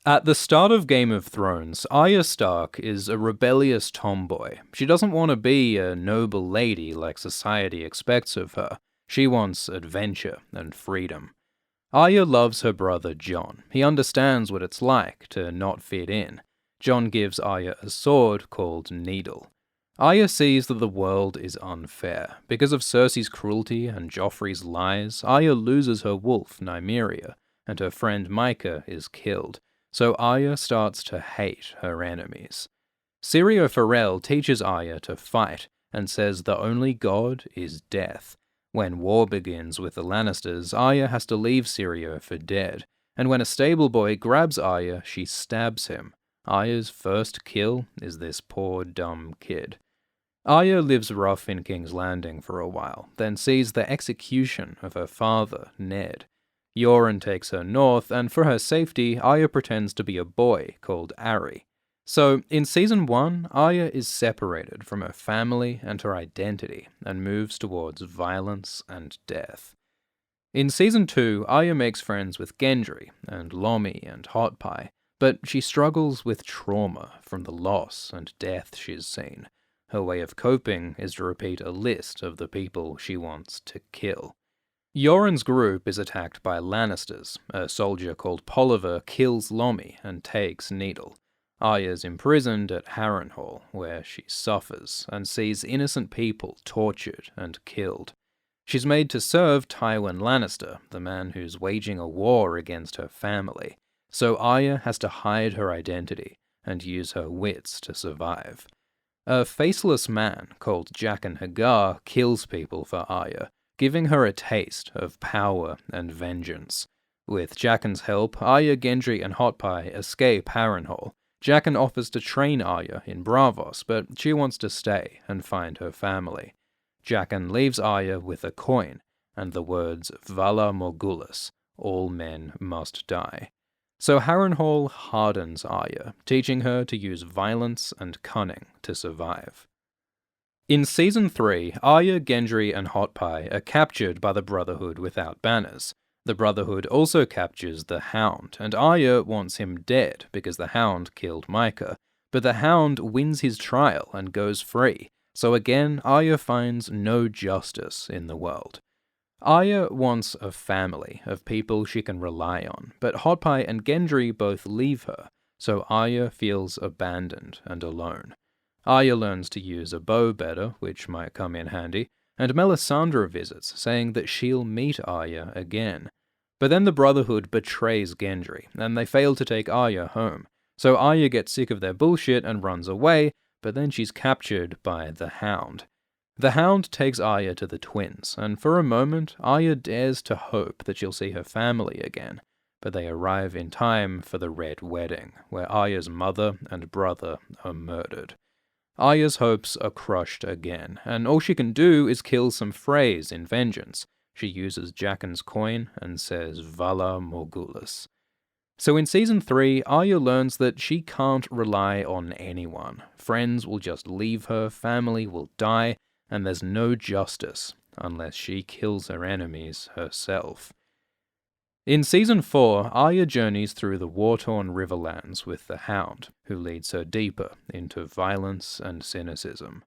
At the start of Game of Thrones, Arya Stark is a rebellious tomboy. She doesn't want to be a noble lady like society expects of her. She wants adventure and freedom. Arya loves her brother Jon. He understands what it's like to not fit in. Jon gives Arya a sword called Needle. Arya sees that the world is unfair. Because of Cersei's cruelty and Joffrey's lies, Arya loses her wolf, Nymeria, and her friend Mycah is killed. So Arya starts to hate her enemies. Syrio Forel teaches Arya to fight and says the only god is death. When war begins with the Lannisters, Arya has to leave Syrio for dead, and when a stable boy grabs Arya, she stabs him. Arya's first kill is this poor dumb kid. Arya lives rough in King's Landing for a while, then sees the execution of her father, Ned. Yoren takes her north, and for her safety, Arya pretends to be a boy called Ari. So, in Season 1, Arya is separated from her family and her identity, and moves towards violence and death. In Season 2, Arya makes friends with Gendry, and Lomi, and Hot Pie, but she struggles with trauma from the loss and death she's seen. Her way of coping is to repeat a list of the people she wants to kill. Yoren's group is attacked by Lannisters. A soldier called Polliver kills Lomi and takes Needle. Arya's imprisoned at Harrenhal, where she suffers and sees innocent people tortured and killed. She's made to serve Tywin Lannister, the man who's waging a war against her family, so Arya has to hide her identity and use her wits to survive. A faceless man called Jaqen H'ghar kills people for Arya, giving her a taste of power and vengeance. With Jaqen's help, Arya, Gendry, and Hot Pie escape Harrenhal. Jaqen offers to train Arya in Braavos, but she wants to stay and find her family. Jaqen leaves Arya with a coin and the words Vala Morghulis, all men must die. So Harrenhal hardens Arya, teaching her to use violence and cunning to survive. In Season 3, Arya, Gendry, and Hot Pie are captured by the Brotherhood Without Banners. The Brotherhood also captures the Hound, and Arya wants him dead because the Hound killed Mycah, but the Hound wins his trial and goes free, so again Arya finds no justice in the world. Arya wants a family of people she can rely on, but Hot Pie and Gendry both leave her, so Arya feels abandoned and alone. Arya learns to use a bow better, which might come in handy, and Melisandre visits, saying that she'll meet Arya again. But then the Brotherhood betrays Gendry, and they fail to take Arya home, so Arya gets sick of their bullshit and runs away, but then she's captured by the Hound. The Hound takes Arya to the twins, and for a moment, Arya dares to hope that she'll see her family again, but they arrive in time for the Red Wedding, where Arya's mother and brother are murdered. Arya's hopes are crushed again, and all she can do is kill some Freys in vengeance. She uses Jaqen's coin and says Vala Morghulis. So in Season 3, Arya learns that she can't rely on anyone. Friends will just leave her, family will die, and there's no justice unless she kills her enemies herself. In Season 4, Arya journeys through the war-torn Riverlands with the Hound, who leads her deeper into violence and cynicism.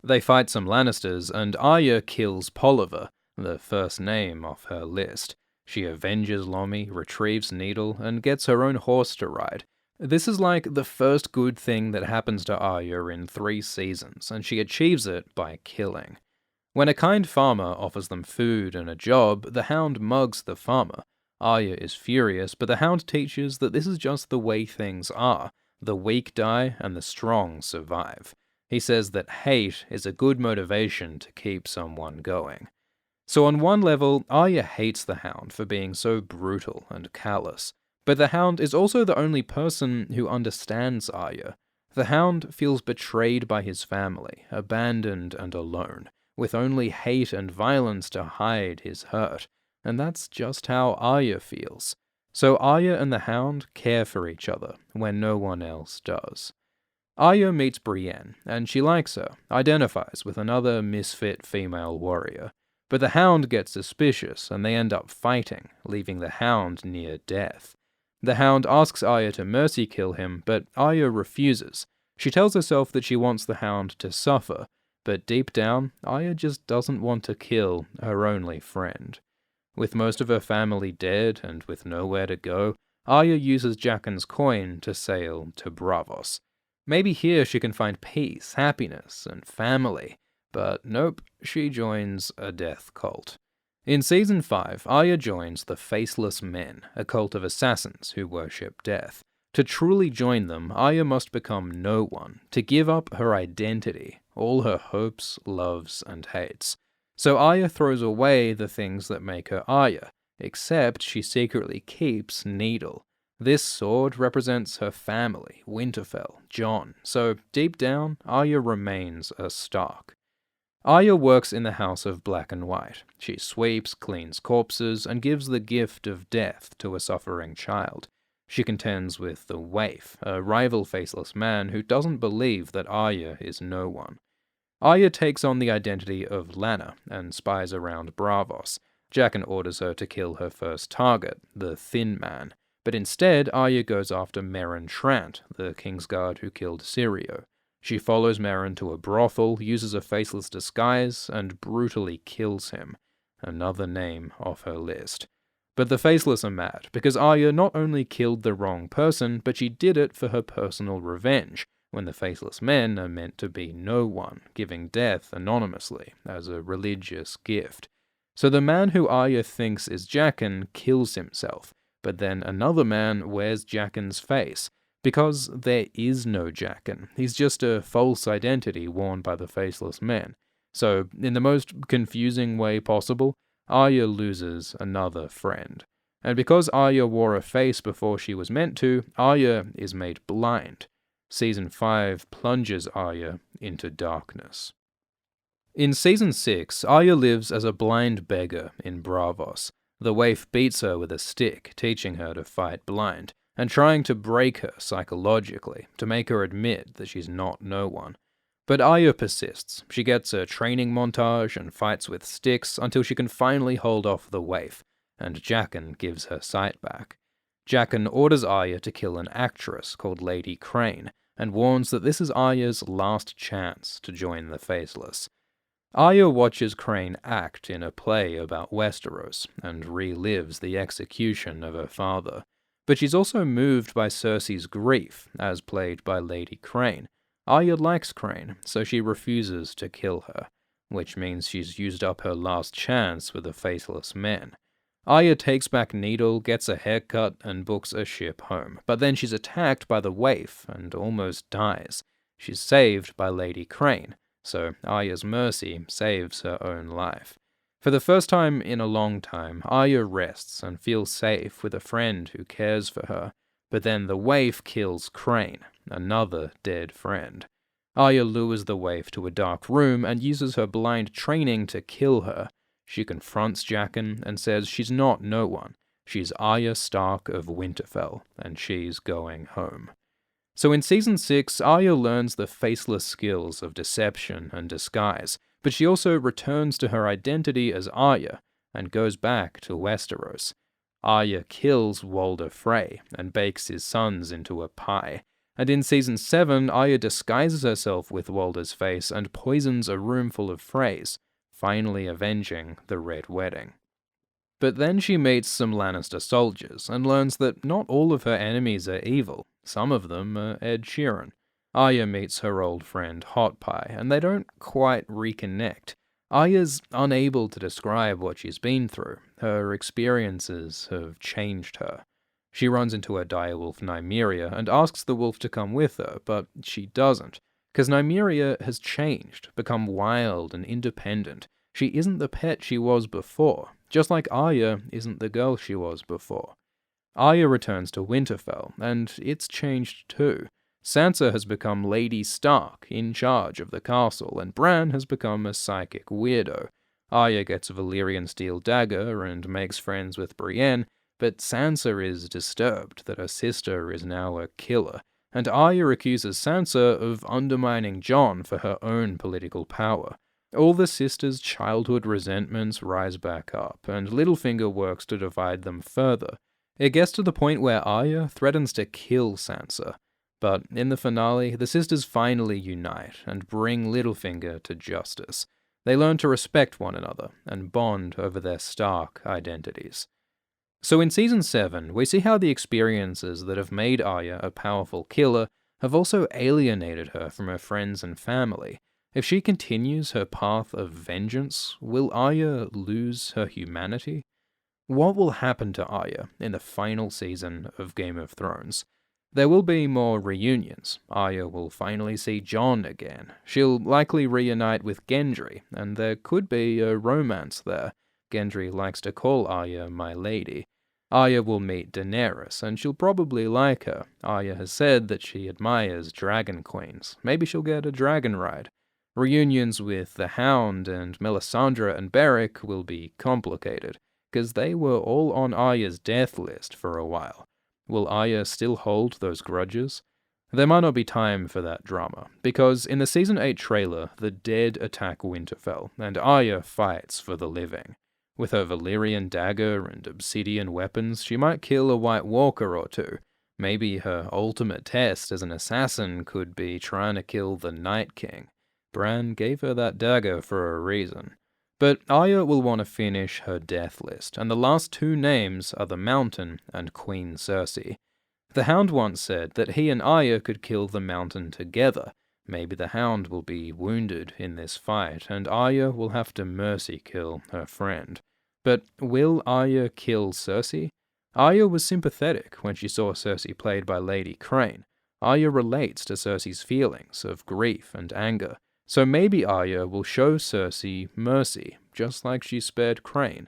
They fight some Lannisters, and Arya kills Polliver, the first name off her list. She avenges Lomi, retrieves Needle, and gets her own horse to ride. This is like the first good thing that happens to Arya in 3 seasons, and she achieves it by killing. When a kind farmer offers them food and a job, the Hound mugs the farmer. Arya is furious, but the Hound teaches that this is just the way things are. The weak die and the strong survive. He says that hate is a good motivation to keep someone going. So on one level, Arya hates the Hound for being so brutal and callous, but the Hound is also the only person who understands Arya. The Hound feels betrayed by his family, abandoned and alone, with only hate and violence to hide his hurt. And that's just how Arya feels. So Arya and the Hound care for each other when no one else does. Arya meets Brienne, and she likes her, identifies with another misfit female warrior. But the Hound gets suspicious, and they end up fighting, leaving the Hound near death. The Hound asks Arya to mercy kill him, but Arya refuses. She tells herself that she wants the Hound to suffer, but deep down, Arya just doesn't want to kill her only friend. With most of her family dead and with nowhere to go, Arya uses Jaqen's coin to sail to Braavos. Maybe here she can find peace, happiness, and family, but nope, she joins a death cult. In Season 5, Arya joins the Faceless Men, a cult of assassins who worship death. To truly join them, Arya must become no one, to give up her identity, all her hopes, loves, and hates. So Arya throws away the things that make her Arya, except she secretly keeps Needle. This sword represents her family, Winterfell, Jon, so deep down, Arya remains a Stark. Arya works in the House of Black and White. She sweeps, cleans corpses, and gives the gift of death to a suffering child. She contends with the Waif, a rival faceless man who doesn't believe that Arya is no one. Arya takes on the identity of Lannah and spies around Braavos. Jaqen orders her to kill her first target, the Thin Man, but instead Arya goes after Meryn Trant, the Kingsguard who killed Syrio. She follows Meryn to a brothel, uses a faceless disguise, and brutally kills him. Another name off her list. But the Faceless are mad, because Arya not only killed the wrong person, but she did it for her personal revenge, when the Faceless Men are meant to be no one, giving death anonymously, as a religious gift. So the man who Arya thinks is Jaqen kills himself, but then another man wears Jaqen's face, because there is no Jaqen. He's just a false identity worn by the Faceless Men. So, in the most confusing way possible, Arya loses another friend. And because Arya wore a face before she was meant to, Arya is made blind. Season 5 plunges Arya into darkness. In Season 6, Arya lives as a blind beggar in Braavos. The Waif beats her with a stick, teaching her to fight blind, and trying to break her psychologically, to make her admit that she's not no one. But Arya persists. She gets a training montage and fights with sticks until she can finally hold off the Waif, and Jaqen gives her sight back. Jaqen orders Arya to kill an actress called Lady Crane, and warns that this is Arya's last chance to join the Faceless. Arya watches Crane act in a play about Westeros, and relives the execution of her father. But she's also moved by Cersei's grief, as played by Lady Crane. Arya likes Crane, so she refuses to kill her, which means she's used up her last chance with the Faceless Men. Arya takes back Needle, gets a haircut, and books a ship home, but then she's attacked by the Waif and almost dies. She's saved by Lady Crane, so Arya's mercy saves her own life. For the first time in a long time, Arya rests and feels safe with a friend who cares for her, but then the Waif kills Crane, another dead friend. Arya lures the Waif to a dark room and uses her blind training to kill her. She confronts Jaqen and says she's not no one. She's Arya Stark of Winterfell, and she's going home. So in Season 6, Arya learns the faceless skills of deception and disguise, but she also returns to her identity as Arya, and goes back to Westeros. Arya kills Walder Frey, and bakes his sons into a pie. And in Season 7, Arya disguises herself with Walder's face and poisons a room full of Freys, finally avenging the Red Wedding. But then she meets some Lannister soldiers, and learns that not all of her enemies are evil. Some of them are Ed Sheeran. Arya meets her old friend Hot Pie, and they don't quite reconnect. Arya's unable to describe what she's been through. Her experiences have changed her. She runs into her direwolf Nymeria and asks the wolf to come with her, but she doesn't, because Nymeria has changed, become wild and independent. She isn't the pet she was before, just like Arya isn't the girl she was before. Arya returns to Winterfell, and it's changed too. Sansa has become Lady Stark, in charge of the castle, and Bran has become a psychic weirdo. Arya gets a Valyrian steel dagger and makes friends with Brienne, but Sansa is disturbed that her sister is now a killer, and Arya accuses Sansa of undermining Jon for her own political power. All the sisters' childhood resentments rise back up, and Littlefinger works to divide them further. It gets to the point where Arya threatens to kill Sansa, but in the finale, the sisters finally unite and bring Littlefinger to justice. They learn to respect one another and bond over their Stark identities. So in Season 7, we see how the experiences that have made Arya a powerful killer have also alienated her from her friends and family. If she continues her path of vengeance, will Arya lose her humanity? What will happen to Arya in the final season of Game of Thrones? There will be more reunions. Arya will finally see Jon again. She'll likely reunite with Gendry, and there could be a romance there. Gendry likes to call Arya my lady. Arya will meet Daenerys, and she'll probably like her. Arya has said that she admires dragon queens. Maybe she'll get a dragon ride. Reunions with the Hound and Melisandre and Beric will be complicated, because they were all on Arya's death list for a while. Will Arya still hold those grudges? There might not be time for that drama, because in the Season 8 trailer, the dead attack Winterfell, and Arya fights for the living. With her Valyrian dagger and obsidian weapons, she might kill a White Walker or two. Maybe her ultimate test as an assassin could be trying to kill the Night King. Bran gave her that dagger for a reason. But Arya will want to finish her death list, and the last two names are the Mountain and Queen Cersei. The Hound once said that he and Arya could kill the Mountain together. Maybe the Hound will be wounded in this fight, and Arya will have to mercy kill her friend. But will Arya kill Cersei? Arya was sympathetic when she saw Cersei played by Lady Crane. Arya relates to Cersei's feelings of grief and anger. So maybe Arya will show Cersei mercy, just like she spared Crane.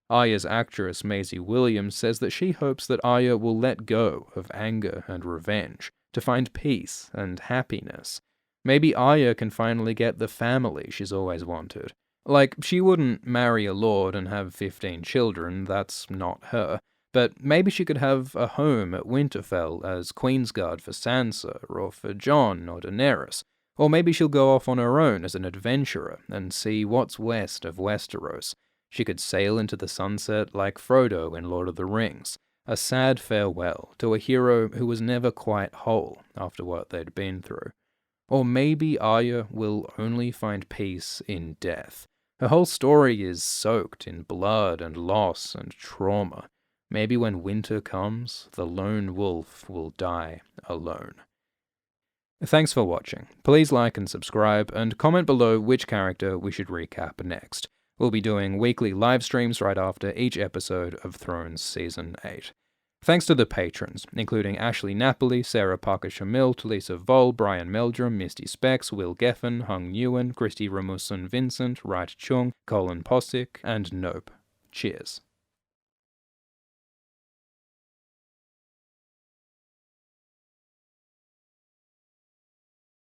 Arya's actress Maisie Williams says that she hopes that Arya will let go of anger and revenge, to find peace and happiness. Maybe Arya can finally get the family she's always wanted. Like, she wouldn't marry a lord and have 15 children, that's not her. But maybe she could have a home at Winterfell as Queensguard for Sansa, or for Jon or Daenerys. Or maybe she'll go off on her own as an adventurer and see what's west of Westeros. She could sail into the sunset like Frodo in Lord of the Rings, a sad farewell to a hero who was never quite whole after what they'd been through. Or maybe Arya will only find peace in death. Her whole story is soaked in blood and loss and trauma. Maybe when winter comes, the lone wolf will die alone. Thanks for watching. Please like and subscribe, and comment below which character we should recap next. We'll be doing weekly live streams right after each episode of Thrones Season 8. Thanks to the patrons, including Ashley Napoli, Sarah Parker-Shamil, Lisa Vol, Brian Meldrum, Misty Specs, Will Geffen, Hung Nguyen, Christy Ramusun Vincent, Wright Chung, Colin Posick, and Nope. Cheers.